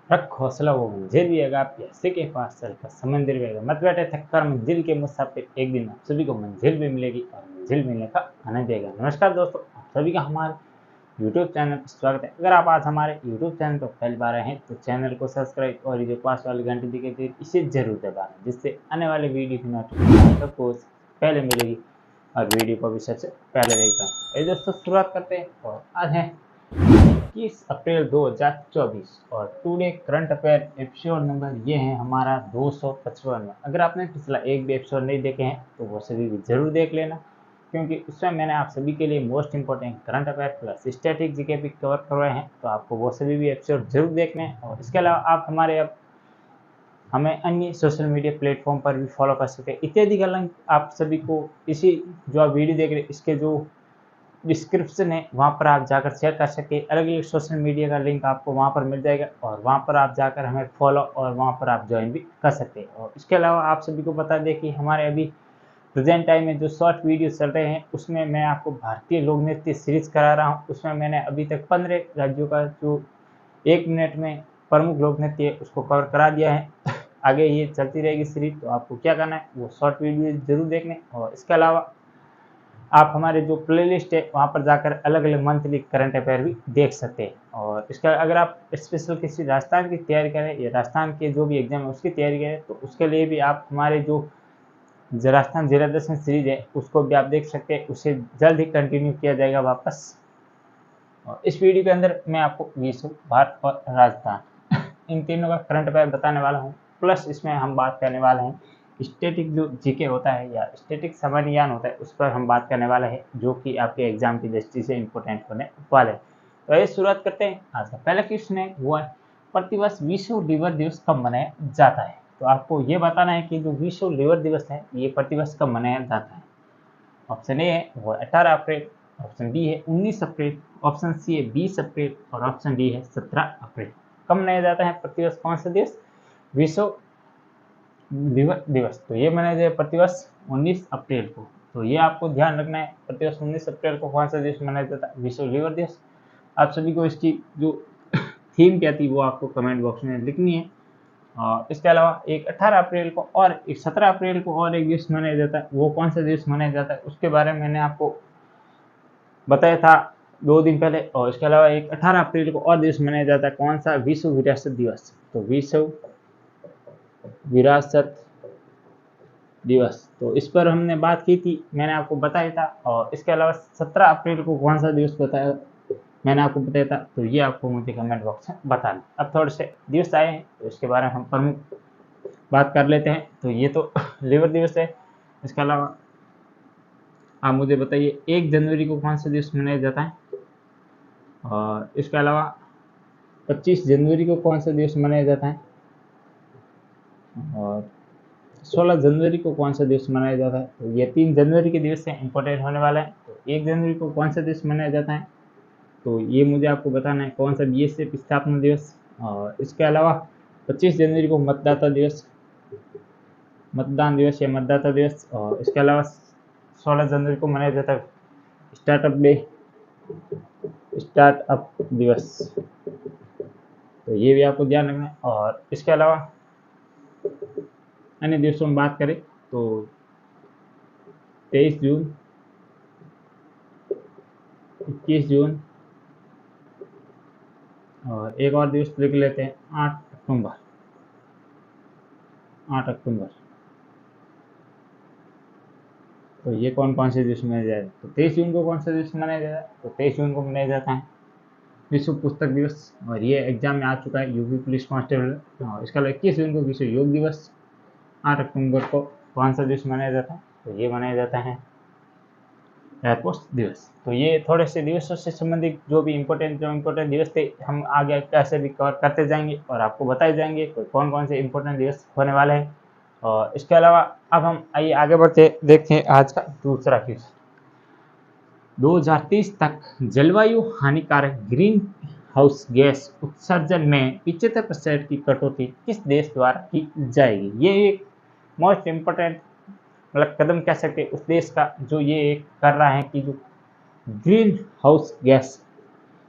रख हौसला वो मंजिल भी आएगा प्यासे के पास चलकर समंदर भी आएगा। मत बैठे थककर मंजिल के मुसाफिर, एक दिन आप सभी को मंजिल भी मिलेगी और मंजिल मिलने का आनंद आएगा। नमस्कार दोस्तों, आप सभी का हमारे यूट्यूब चैनल पर स्वागत है। अगर आप आज हमारे यूट्यूब चैनल पर पहली बार आए हैं तो चैनल को सब्सक्राइब और ये जो पास वाली घंटी दिखाई दे इसे जरूर दबाना, जिससे आने वाले वीडियो की नोटिफिकेशन आपको पहले मिलेगी और वीडियो को भी सबसे पहले देख पाएं। ये दोस्तों शुरुआत करते हैं और आज है 21 अप्रैल 2024 और today current affair episode number ये है हमारा 255। अगर आपने पिछला एक भी एपिसोड नहीं देखे हैं तो वो सभी भी जरूर देख लेना, क्योंकि उसमें मैंने आप सभी के लिए most important current affair plus static GK भी कवर करवाए हैं, तो आपको वो सभी भी एपिसोड जरूर देखने हैं। और इसके अलावा आप हमारे अब हमें अन्य सोशल मीडिया प्लेटफॉर्म पर भी फॉलो कर सकते हैं। इत्यादि का लिंक आप सभी को इसी जो आप वीडियो देख रहे हैं इसके जो डिस्क्रिप्शन है वहाँ पर आप जाकर शेयर कर सकते हैं। अलग अलग सोशल मीडिया का लिंक आपको वहाँ पर मिल जाएगा और वहाँ पर आप जाकर हमें फॉलो और वहाँ पर आप ज्वाइन भी कर सकते हैं। और इसके अलावा आप सभी को बता दें कि हमारे अभी प्रेजेंट टाइम में जो शॉर्ट वीडियो चल रहे हैं उसमें मैं आपको भारतीय लोक नृत्य सीरीज करा रहा हूँ। उसमें मैंने अभी तक 15 राज्यों का जो 1 मिनट में प्रमुख लोक नृत्य है उसको कवर करा दिया है। आगे ये चलती रहेगी सीरीज, तो आपको क्या करना है वो शॉर्ट वीडियो जरूर देखने। और इसके अलावा आप हमारे जो प्लेलिस्ट है वहाँ पर जाकर अलग अलग मंथली करंट अफेयर भी देख सकते हैं। और इसका अगर आप स्पेशल किसी राजस्थान की तैयारी करें या राजस्थान के जो भी एग्जाम है उसकी तैयारी करें तो उसके लिए भी आप हमारे जो राजस्थान जिला दर्शन सीरीज है उसको भी आप देख सकते हैं। उसे जल्द ही कंटिन्यू किया जाएगा वापस। और इस वीडियो के अंदर मैं आपको विश्व, भारत और राजस्थान इन तीनों का करंट अफेयर बताने वाला हूँ। प्लस इसमें हम बात करने वाले हैं स्टैटिक जो जीके होता है या स्टैटिक सामान्य ज्ञान होता है उस पर हम बात करने वाले हैं, जो कि आपके एग्जाम की दृष्टि से इम्पोर्टेंट होने वाले हैं। तो ये शुरुआत करते हैं। आज का पहला क्वेश्चन है वो है प्रतिवर्ष विश्व लिवर दिवस कब मनाया जाता है। तो आपको ये बताना है कि जो विश्व लिवर दिवस है ये प्रतिवर्ष कब मनाया जाता है। ऑप्शन ए है वो 18 अप्रैल, ऑप्शन बी है 19 अप्रैल, ऑप्शन सी है 20 अप्रैल और ऑप्शन डी है 17 अप्रैल। कब मनाया जाता है प्रतिवर्ष कौन सा दिवस? विश्व लिवर दिवस। तो ये मनाया जाए प्रतिवर्ष 19 अप्रैल को। तो ये आपको ध्यान रखना है, प्रतिवर्ष 19 अप्रैल को कौन सा दिवस मनाया जाता है? विश्व लिवर दिवस। आप सभी को इसकी जो थीम क्या थी वो आपको कमेंट बॉक्स में लिखनी है। और इसके अलावा एक 18 अप्रैल को और एक 17 अप्रैल को और एक दिवस मनाया जाता है। वो कौन सा दिवस मनाया जाता है उसके बारे में मैंने आपको बताया था 2 दिन पहले। और इसके अलावा एक 18 अप्रैल को और दिवस मनाया जाता है, कौन सा? विश्व विरासत दिवस। तो विश्व विरासत दिवस, तो इस पर हमने बात की थी, मैंने आपको बताया था। और इसके अलावा 17 अप्रैल को कौन सा दिवस बताया मैंने आपको बताया था, तो ये आपको मुझे कमेंट बॉक्स में बताना। अब थोड़े से दिवस आए हैं तो इसके बारे में हम प्रमुख बात कर लेते हैं। तो ये तो लिवर दिवस है। इसके अलावा आप मुझे बताइए 1 जनवरी को कौन सा दिवस मनाया जाता है, और इसके अलावा 25 जनवरी को कौन सा दिवस मनाया जाता है, और 16 जनवरी को कौन सा दिवस मनाया जाता है। तो ये 3 जनवरी के दिवस से इंपॉर्टेंट होने वाला है। तो 1 जनवरी को कौन सा दिवस मनाया जाता है, तो ये मुझे आपको बताना है कौन सा बीएसएफ स्थापना दिवस। और इसके अलावा 25 जनवरी को मतदाता दिवस, मतदान दिवस या मतदाता दिवस। और इसके अलावा 16 जनवरी को मनाया जाता है स्टार्टअप डे, स्टार्टअप दिवस। तो ये भी आपको ध्यान रखना है। और इसके अलावा अन्य दिवसों में बात करें तो 23 जून, 21 जून और एक और दिवस लिख लेते हैं 8 अक्टूबर। 8 अक्टूबर, तो ये कौन कौन से दिवस मनाया जाएगा? तो 23 जून को कौन सा दिवस मनाया जाएगा? तो 23 जून को मनाया जाता है विश्व पुस्तक दिवस, और ये एग्जाम में आ चुका है यूपी पुलिस कांस्टेबल। और इसके अलावा 21 जून को विश्व योग दिवस। 8 अक्टूबर को कौन सा दिवस मनाया जाता है? तो ये मनाया जाता है एयरपोर्ट दिवस। तो ये थोड़े से दिवसों से संबंधित जो इम्पोर्टेंट दिवस थे हम आगे कैसे भी कवर करते जाएंगे और आपको बताए जाएंगे कौन कौन से इम्पोर्टेंट दिवस होने वाले हैं। और इसके अलावा अब हम आइए आगे बढ़ते देखें आज का दूसरा क्वेश्चन। 2030 तक जलवायु हानिकारक ग्रीन हाउस गैस उत्सर्जन में 75% की कटौती किस देश द्वारा की जाएगी? ये एक मोस्ट इम्पोर्टेंट मतलब कदम कह सकते हैं उस देश का जो ये एक कर रहा है कि जो ग्रीन हाउस गैस,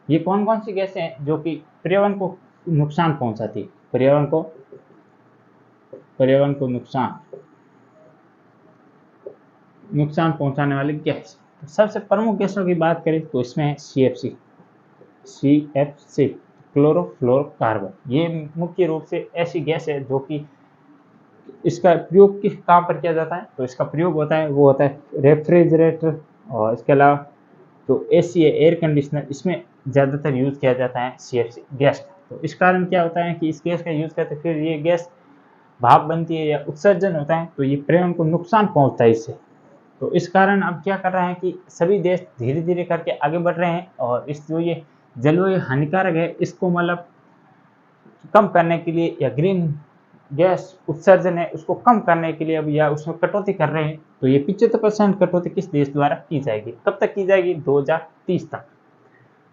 ये कौन कौन सी गैसें हैं जो कि पर्यावरण को नुकसान पहुंचाती है, पर्यावरण को नुकसान पहुंचाने वाली गैस। तो सबसे प्रमुख गैसों की बात करें तो इसमें है CFC क्लोरोफ्लोरोकार्बन। ये मुख्य रूप से ऐसी गैस है जो कि इसका प्रयोग किस काम पर किया जाता है, तो इसका प्रयोग होता है वो होता है रेफ्रिजरेटर, और इसके अलावा जो AC है, एयर कंडीशनर, इसमें ज़्यादातर यूज़ किया जाता है CFC गैस का। तो इस कारण क्या होता है कि इस गैस का यूज़ करते फिर ये गैस भाप बनती है या उत्सर्जन होता है, तो ये पर्यावरण को नुकसान पहुंचता है इससे। तो इस कारण अब क्या कर रहे हैं कि सभी देश धीरे धीरे करके आगे बढ़ रहे हैं, और इस जो ये जलवायु हानिकारक है इसको मतलब कम करने के लिए, या ग्रीन गैस उत्सर्जन है उसको कम करने के लिए अब या उसमें कटौती कर रहे हैं। तो ये 75% कटौती किस देश द्वारा की जाएगी, कब तक की जाएगी, 2030 तक।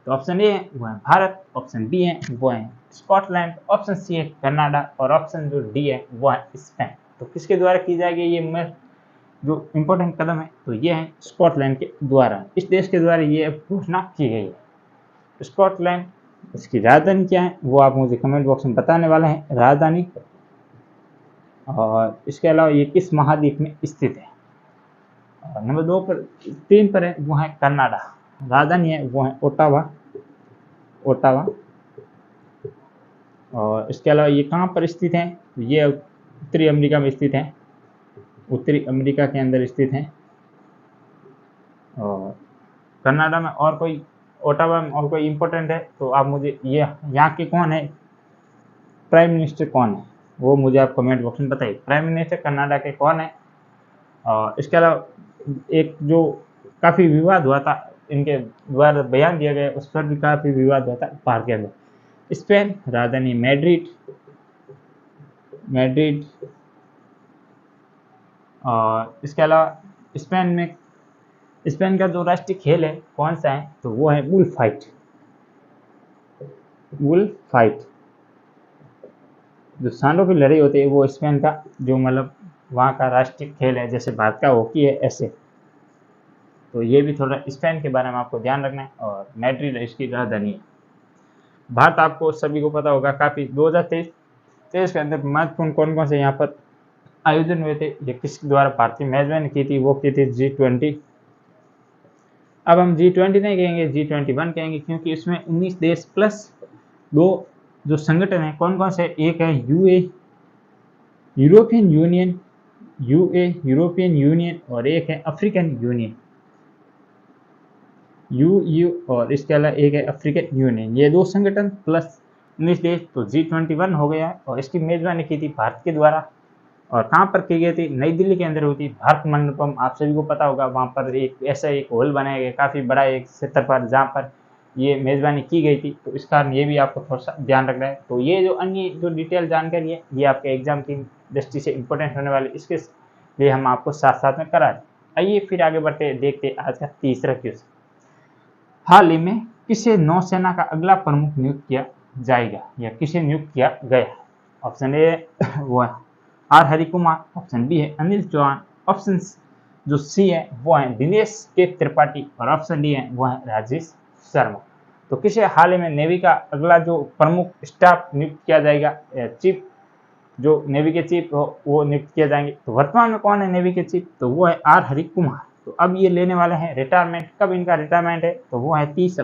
तो ऑप्शन ए है वो है भारत, ऑप्शन बी है वो है स्कॉटलैंड, ऑप्शन सी है कनाडा, और ऑप्शन जो डी है वो है स्पेन। तो किसके द्वारा की जाएगी ये जो इम्पोर्टेंट कदम है, तो ये है स्कॉटलैंड के द्वारा, इस देश के द्वारा ये घोषणा की गई है। स्कॉटलैंड, इसकी राजधानी क्या है वो आप मुझे कमेंट बॉक्स में बताने वाले हैं राजधानी, और इसके अलावा ये किस महाद्वीप में स्थित है। और नंबर 3 पर है वो है कनाडा, राजधानी है वो है ओटावा, और इसके अलावा ये कहाँ पर स्थित है, ये उत्तरी अमेरिका में स्थित है, उत्तरी अमेरिका के अंदर स्थित है। और कनाडा में और कोई, ओटावा में और कोई इम्पोर्टेंट है तो आप मुझे ये यहाँ के कौन है, प्राइम मिनिस्टर कौन है वो मुझे आप कमेंट बॉक्स में बताइए, प्राइम मिनिस्टर कनाडा के कौन है। और इसके अलावा एक जो काफ़ी विवाद हुआ था, इनके द्वारा बयान दिया गया उस पर भी काफ़ी विवाद हुआ था भारत के अंदर। स्पेन, राजधानी मैड्रिड, और इसके अलावा स्पेन का जो राष्ट्रीय खेल है कौन सा है, तो वो है बुल फाइट। जो सांडों की लड़ाई होती है वो स्पेन का जो मतलब वहाँ का राष्ट्रीय खेल है, जैसे भारत का हॉकी है ऐसे। तो ये भी थोड़ा स्पेन के बारे में आपको ध्यान रखना है, और मैड्रिड इसकी राजधानी है। भारत आपको सभी को पता होगा काफ़ी 2023 के अंदर महत्वपूर्ण कौन कौन से यहाँ पर आयोजन हुए थे, ये किसके द्वारा भारतीय मेजबानी की थी, वो की थी G20। अब हम G20 नहीं कहेंगे, G21 कहेंगे, क्योंकि इसमें 19 देश प्लस 2 जो संगठन है कौन कौन से, एक है यूरोपियन यूनियन, और एक है अफ्रीकन यूनियन और इसके अलावा एक है अफ्रीकन यूनियन। ये 2 संगठन प्लस 19 देश, तो G21 हो गया है। और इसकी मेजबानी की थी भारत के द्वारा, और कहाँ पर की गई थी, नई दिल्ली के अंदर हुई थी, भारत मंडपम, आप सभी को पता होगा। वहाँ पर एक ऐसा एक हॉल बनाया गया काफ़ी बड़ा एक क्षेत्र पर, जहाँ पर ये मेज़बानी की गई थी। तो इस कारण ये भी आपको थोड़ा सा ध्यान रखना है। तो ये जो अन्य जो डिटेल जानकारी है ये आपके एग्जाम की दृष्टि से इंपॉर्टेंट होने वाली, इसके लिए हम आपको साथ साथ में करा दें। आइए फिर आगे बढ़ते देखते आज का तीसरा क्वेश्चन। हाल ही में किसे नौसेना का अगला प्रमुख नियुक्त किया जाएगा, या किसे नियुक्त किया गया। ऑप्शन ए वो है आर हरिकुमार, ऑप्शन बी है अनिल चौहान, ऑप्शन जो सी है वो है दिनेश के त्रिपाठी, और ऑप्शन डी है वो है राजेश शर्मा। तो किसे हाल ही में नेवी का अगला जो प्रमुख स्टाफ नियुक्त किया जाएगा, चीफ जो नेवी के चीफ हो वो नियुक्त किए जाएंगे। तो वर्तमान में कौन है नेवी के चीफ, तो वो है आर हरिकुमार। तो अब ये लेने वाले हैं रिटायरमेंट। कब इनका रिटायरमेंट है, तो वो है 30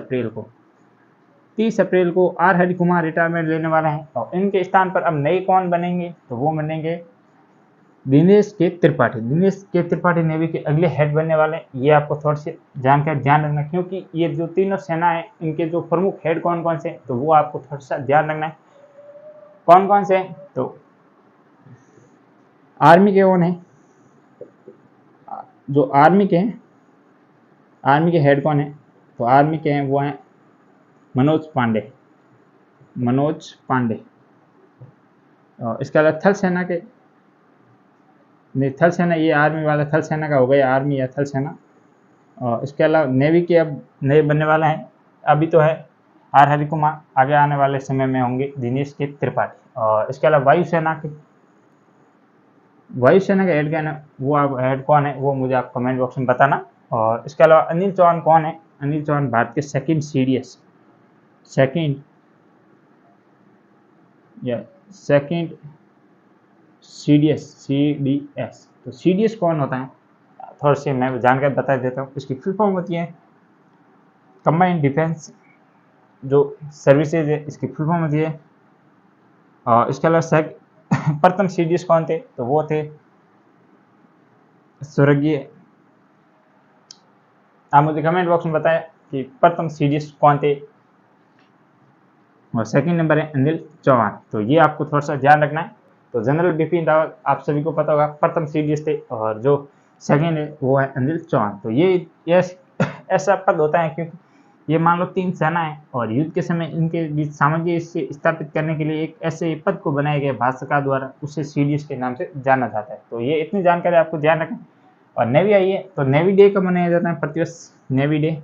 अप्रैल को आर हरिकुमार रिटायरमेंट लेने वाले हैं। और इनके स्थान पर अब नए कौन बनेंगे, तो वो बनेंगे दिनेश के त्रिपाठी नेवी के अगले हेड बनने वाले। ये आपको थोड़ी सी जानकारी ध्यान रखना, क्योंकि ये जो तीनों सेना है इनके जो प्रमुख हेड कौन कौन से, तो वो आपको थोड़ा सा ध्यान रखना है कौन कौन से। तो आर्मी के कौन है, जो आर्मी के हेड कौन है, तो आर्मी के हैं वो हैं मनोज पांडे। और इसके अलावा थल सेना के, नहीं थल सेना ये आर्मी वाला थल सेना का हो गया, आर्मी या थल सेना। और इसके अलावा नेवी के अब नए बनने वाला है, अभी तो है आर हरिकुमार, आगे आने वाले समय में होंगे दिनेश के त्रिपाठी। और इसके अलावा वायुसेना का हेड क्या है, वो आप हेड कौन है वो मुझे आप कमेंट बॉक्स में बताना। और इसके अलावा अनिल चौहान कौन है, अनिल चौहान भारत के सेकंड या सेकंड CDS। तो CDS कौन होता है, थोड़ी सी मैं जानकारी बता देता हूँ। इसकी फुल फॉर्म होती है कंबाइंड डिफेंस जो सर्विसेज है, इसकी फुल फॉर्म होती है। और इसके अलावा प्रथम CDS कौन थे, तो वो थे स्वर्गीय, आप मुझे कमेंट बॉक्स में बताएं कि प्रथम CDS कौन थे। और सेकंड नंबर है अनिल चौहान। तो ये आपको थोड़ा सा ध्यान रखना है। तो जनरल बिपिन रावत आप सभी को पता होगा प्रथम CDS थे, और जो सेकंड है वो है अनिल चौहान। तो ये ऐसा पद होता है क्योंकि ये मान लो 3 सेनाएं और युद्ध के समय इनके बीच सामंजस्य स्थापित करने के लिए एक ऐसे पद को बनाया गया भाषा द्वारा, उसे CDS के नाम से जाना जाता है। तो ये इतनी जानकारी आपको ध्यान रखें। और नेवी आई है, तो नेवी डे कब मनाया जाता है, प्रतिवर्ष नेवी डे।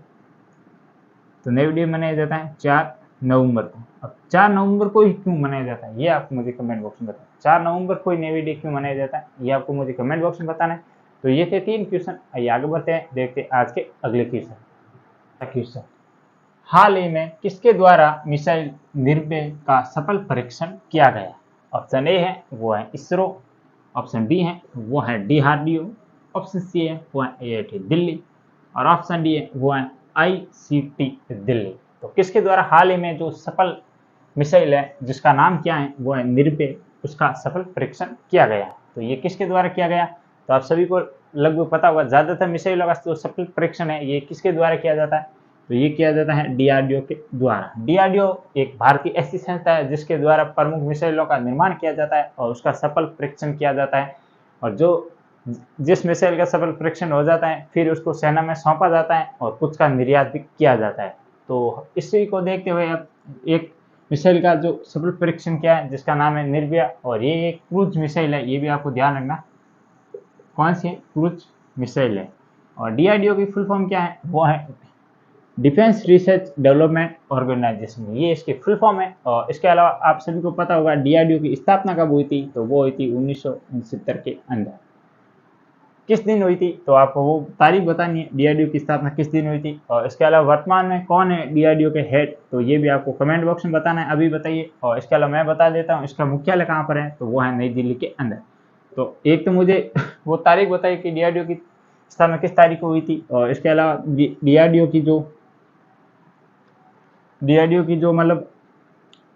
तो नेवी डे मनाया जाता है 4 नवंबर को। अब 4 नवंबर को ही क्यों मनाया जाता है, ये आप मुझे कमेंट बॉक्स में बताएं। 4 नवंबर को ही नेवी डे क्यों मनाया जाता है, ये आपको मुझे कमेंट बॉक्स में बताना है। तो ये थे 3 क्वेश्चन। आइए आगे बढ़ते हैं, देखते हैं आज के अगले क्वेश्चन। हाल ही में किसके द्वारा मिसाइल निर्भय का सफल परीक्षण किया गया। ऑप्शन ए है वो है इसरो, ऑप्शन बी है वो है DRDO, ऑप्शन सी है वो है IIT दिल्ली, और ऑप्शन डी है वो है ICT दिल्ली। तो किसके द्वारा हाल ही में जो सफल मिसाइल है जिसका नाम क्या है वो है निर्भय, उसका सफल परीक्षण किया गया। तो ये किसके द्वारा किया गया, तो आप सभी को लगभग पता होगा। ज्यादातर मिसाइलों का जो सफल परीक्षण है ये किसके द्वारा किया जाता है, तो ये किया जाता है DRDO के द्वारा। DRDO एक भारतीय ऐसी संस्था है जिसके द्वारा प्रमुख मिसाइलों का निर्माण किया जाता है और उसका सफल परीक्षण किया जाता है। और जिस मिसाइल का सफल परीक्षण हो जाता है फिर उसको सेना में सौंपा जाता है और कुछ का निर्यात भी किया जाता है। तो इसी को देखते हुए अब एक मिसाइल का जो सफल परीक्षण किया है जिसका नाम है निर्भया, और ये एक क्रूज मिसाइल है, ये भी आपको ध्यान रखना कौन सी क्रूज मिसाइल है। और DRDO की फुल फॉर्म क्या है, वो है डिफेंस रिसर्च डेवलपमेंट ऑर्गेनाइजेशन, ये इसकी फुल फॉर्म है। और इसके अलावा आप सभी को पता होगा DRDO की स्थापना कब हुई थी, तो वो हुई थी 1969 के अंदर। किस दिन हुई थी, तो आपको वो तारीख बतानी है DRDO की स्थापना किस दिन हुई थी। और इसके अलावा वर्तमान में कौन है DRDO के हेड, तो ये भी आपको कमेंट बॉक्स में बताना है, अभी बताइए। और इसके अलावा मैं बता देता हूँ इसका मुख्यालय कहाँ पर है, तो वो है नई दिल्ली के अंदर। तो एक तो मुझे वो तारीख बताइए कि DRDO की स्थापना किस तारीख को हुई थी। और इसके अलावा DRDO की जो मतलब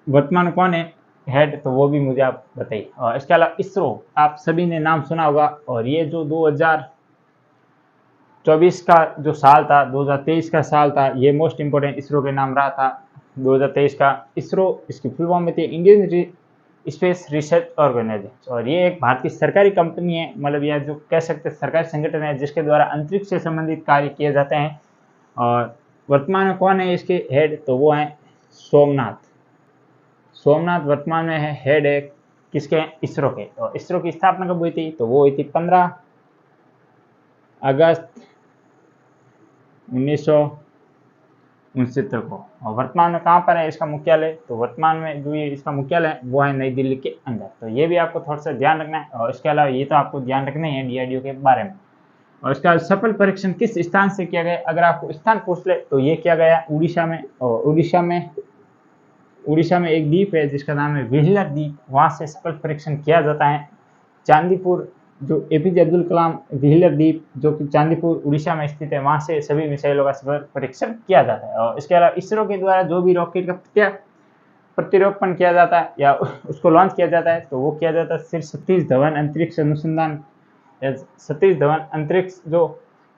वर्तमान कौन है हेड, तो वो भी मुझे आप बताइए। और इसके अलावा इसरो आप सभी ने नाम सुना होगा, और ये जो 2024 का जो साल था, 2023 का साल था, ये मोस्ट इंपोर्टेंट इसरो के नाम रहा था 2023 का। इसरो इसकी फुल फॉर्म में थी इंडियन स्पेस रिसर्च ऑर्गेनाइजेशन, और ये एक भारतीय सरकारी कंपनी है, मतलब यह जो कह सकते हैं सरकारी संगठन है जिसके द्वारा अंतरिक्ष से संबंधित कार्य किए जाते हैं। और वर्तमान में कौन है इसके हेड, तो वो है सोमनाथ वर्तमान में है हेड है किसके, इसरो के। और इसरो की स्थापना कब हुई थी, तो वो हुई थी 15 अगस्त 1969 को। और वर्तमान में कहाँ पर है इसका मुख्यालय, तो वर्तमान में जो ये इसका मुख्यालय है वो है नई दिल्ली के अंदर। तो ये भी आपको थोड़ा सा ध्यान रखना है। और इसके अलावा ये तो आपको ध्यान रखना ही है DRDO के बारे में। और इसका सफल परीक्षण किस स्थान से किया गया, अगर आपको स्थान पूछ ले तो ये किया गया उड़ीसा में। और उड़ीसा में एक द्वीप है जिसका नाम है व्हीलर द्वीप, वहाँ से सफल परीक्षण किया जाता है। चांदीपुर जो APJ अब्दुल कलाम व्हीलर द्वीप जो कि चांदीपुर उड़ीसा में स्थित है, वहाँ से सभी मिसाइलों का सफल परीक्षण किया जाता है। और इसके अलावा इसरो के द्वारा जो भी रॉकेट का प्रतिरोपण किया जाता है या उसको लॉन्च किया जाता है, तो वो किया जाता है सिर्फ सतीश धवन अंतरिक्ष अनुसंधान या सतीश धवन अंतरिक्ष जो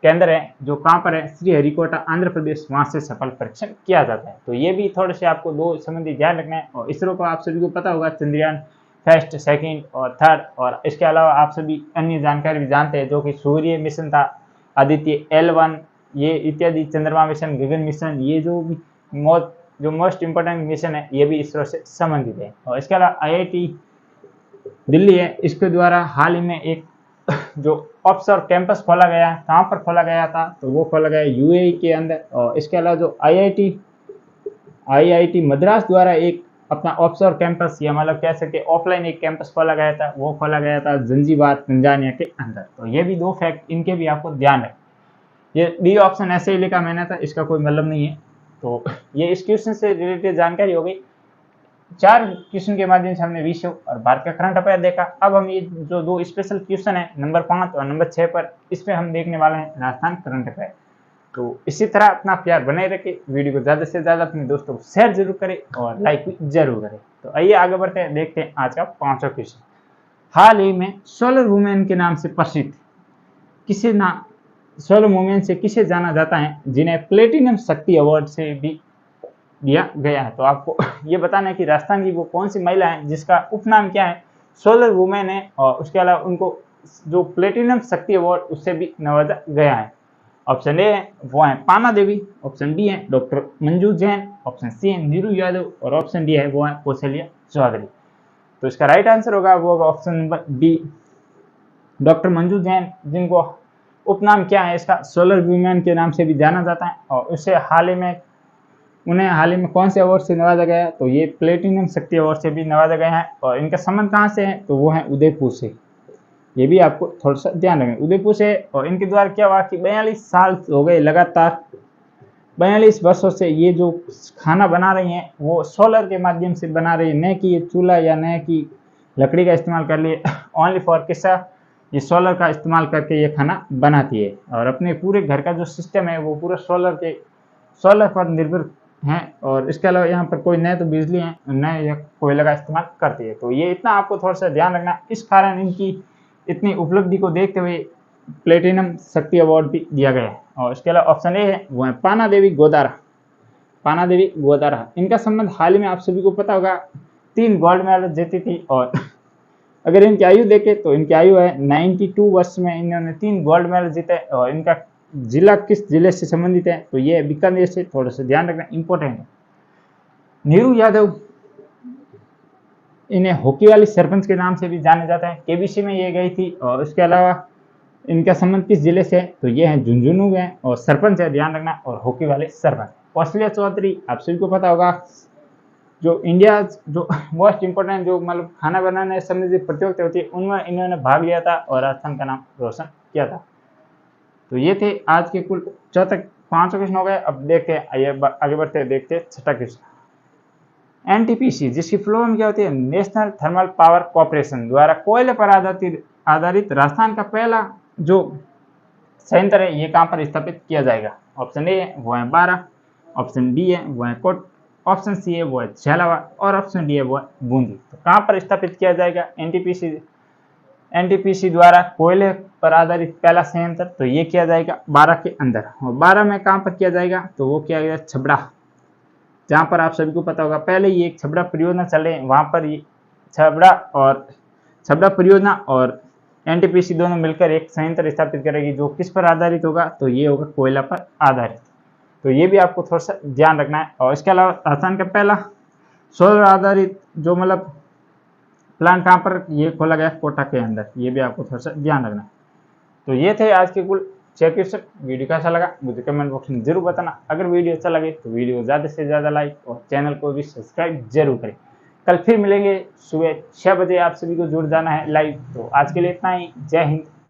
केंद्र है जो कहाँ पर है, श्रीहरिकोटा आंध्र प्रदेश, वहाँ से सफल परीक्षण किया जाता है। तो ये भी थोड़े से आपको दो संबंधी ध्यान रखना है। और इसरो को आप सभी को पता होगा चंद्रयान फर्स्ट, सेकंड और थर्ड, और इसके अलावा आप सभी अन्य जानकारी भी जानते हैं जो कि सूर्य मिशन था, आदित्य L1, ये इत्यादि, चंद्रमा मिशन, गगन मिशन, ये जो भी मोस्ट इंपोर्टेंट मिशन है ये भी इसरो से संबंधित है। और इसके अलावा IIT दिल्ली है, इसके द्वारा हाल ही में एक जो ऑफशोर कैंपस खोला गया, कहाँ पर खोला गया था, तो वो खोला गया UAE के अंदर। और इसके अलावा जो IIT मद्रास द्वारा एक अपना ऑफशोर कैंपस या मतलब कह सकते ऑफलाइन एक कैंपस खोला गया था, वो खोला गया था जंजीबार तंजानिया के अंदर। तो ये भी दो फैक्ट इनके भी आपको ध्यान रखें। ये डी ऑप्शन ऐसे ही लिखा मैंने था, इसका कोई मतलब नहीं है। तो ये इस क्वेश्चन से रिलेटेड जानकारी हो गई। चार क्वेश्चन के माध्यम से हमने विश्व और भारत का करंट अफेयर देखा। अब हम ये जो दो स्पेशल क्वेश्चन है नंबर 5 और नंबर 6 पर, इस पे हम देखने वाले हैं राजस्थान करंट अफेयर। तो इसी तरह अपना प्यार बनाए रखें, वीडियो को ज़्यादा से ज़्यादा अपने दोस्तों को शेयर जरूर करें और लाइक भी जरूर करें। तो आइए आगे बढ़ते हैं, देखते हैं आज का 5वां क्वेश्चन। हाल ही में सोलर वुमेन के नाम से प्रसिद्ध किसे ना सोलर वुमेन से किसे जाना जाता है जिन्हें प्लेटिनम शक्ति अवार्ड से भी दिया गया है। तो आपको ये बताना है कि राजस्थान की वो कौन सी महिला है जिसका उपनाम क्या है, सोलर वुमेन है, और उसके अलावा उनको जो प्लेटिनम शक्ति अवार्ड उससे भी नवाजा गया है। ऑप्शन ए है वो है पाना देवी, ऑप्शन बी है doctor Manju Jain, option C है नीरू यादव, और ऑप्शन डी है वो है कौशल्या चौधरी। तो इसका राइट आंसर होगा वो होगा option number B, doctor Manju Jain, जिनको उपनाम क्या है इसका, सोलर वुमेन के नाम से भी जाना जाता है। और उससे उन्हें हाल ही में कौन से अवार्ड से नवाजा गया है, तो ये प्लेटिनम शक्ति अवार्ड से भी नवाजा गया है। और इनका संबंध कहाँ से है, तो वो है उदयपुर से। ये भी आपको थोड़ा सा ध्यान रखें, उदयपुर से। और इनके द्वारा क्या हुआ कि 42 साल हो गए लगातार, 42 वर्षों से ये जो खाना बना रही हैं वो सोलर के माध्यम से बना रही है, न कि ये चूल्हा या न कि लकड़ी का इस्तेमाल कर लिए। ओनली फॉर किस्सा ये सोलर का इस्तेमाल करके ये खाना बनाती है। और अपने पूरे घर का जो सिस्टम है वो पूरा सोलर पर निर्भर हैं। और इसके अलावा यहाँ पर कोई न तो बिजली है न या कोयला का इस्तेमाल करती है। तो ये इतना आपको थोड़ा सा ध्यान रखना, इस कारण इनकी इतनी उपलब्धि को देखते हुए प्लेटिनम शक्ति अवार्ड भी दिया गया है। और इसके अलावा ऑप्शन ए है वो है पाना देवी गोदारा। इनका संबंध हाल ही में आप सभी को पता होगा 3 गोल्ड मेडल जीती थी। और अगर इनकी आयु देखें तो इनकी आयु है 92 वर्ष में इन्होंने 3 गोल्ड मेडल जीते। और इनका जिला किस जिले से संबंधित है, तो ये बीकानेर से, थोड़ा सा ध्यान रखना इंपॉर्टेंट है। नीरू यादव, इन्हें हॉकी वाली सरपंच के नाम से भी जाना जाता है, केबीसी में ये गई थी। और इसके अलावा इनका संबंध किस जिले से है, तो ये है झुंझुनू है और सरपंच है, ध्यान रखना, और हॉकी वाले सरपंच। कौशल्या चौधरी आप सभी को पता होगा, जो इंडिया जो मोस्ट इंपोर्टेंट जो मतलब खाना बनाने संबंधित प्रतियोगिता होती है उनमें इन्होंने भाग लिया था और राजस्थान का नाम रोशन किया था। तो ये थे आज के कुल 5 क्वेश्चन हो गए। अब देखते हैं, आइए आगे बढ़ते हैं, देखते हैं 6वां क्वेश्चन। एनटीपीसी जिसकी फुल फॉर्म क्या होती है, नेशनल थर्मल पावर कॉर्पोरेशन द्वारा कोयले पर आधारित राजस्थान का पहला जो संयंत्र है ये कहाँ पर स्थापित किया जाएगा। ऑप्शन ए है वो है बारा, ऑप्शन बी है वो है कोट, ऑप्शन सी है वो है झालावाड़, और ऑप्शन डी है वो है बूंदी। तो कहाँ पर स्थापित किया जाएगा एनटीपीसी द्वारा कोयले पर आधारित पहला संयंत्र, तो ये किया जाएगा बारा के अंदर। और बारा में कहाँ पर किया जाएगा, तो वो किया गया छबड़ा, जहाँ पर आप सभी को पता होगा पहले ये एक छबड़ा परियोजना चल रही है, वहाँ पर ये छबड़ा परियोजना और एनटीपीसी दोनों मिलकर एक संयंत्र स्थापित करेगी जो किस पर आधारित होगा, तो ये होगा कोयला पर आधारित। तो ये भी आपको थोड़ा सा ध्यान रखना है। और इसके अलावा राजस्थान का पहला सोलर आधारित जो मतलब प्लांट कहाँ पर ये खोला गया, कोटा के अंदर, ये भी आपको थोड़ा सा ध्यान रखना है। तो ये थे आज के कुल 6 क्वेश्चन। वीडियो कैसा लगा मुझे कमेंट बॉक्स में जरूर बताना। अगर वीडियो अच्छा लगे तो वीडियो को ज़्यादा से ज़्यादा लाइक और चैनल को भी सब्सक्राइब जरूर करें। कल फिर मिलेंगे सुबह 6 बजे, आप सभी को जुड़ जाना है लाइव। तो आज के लिए इतना ही, जय हिंद।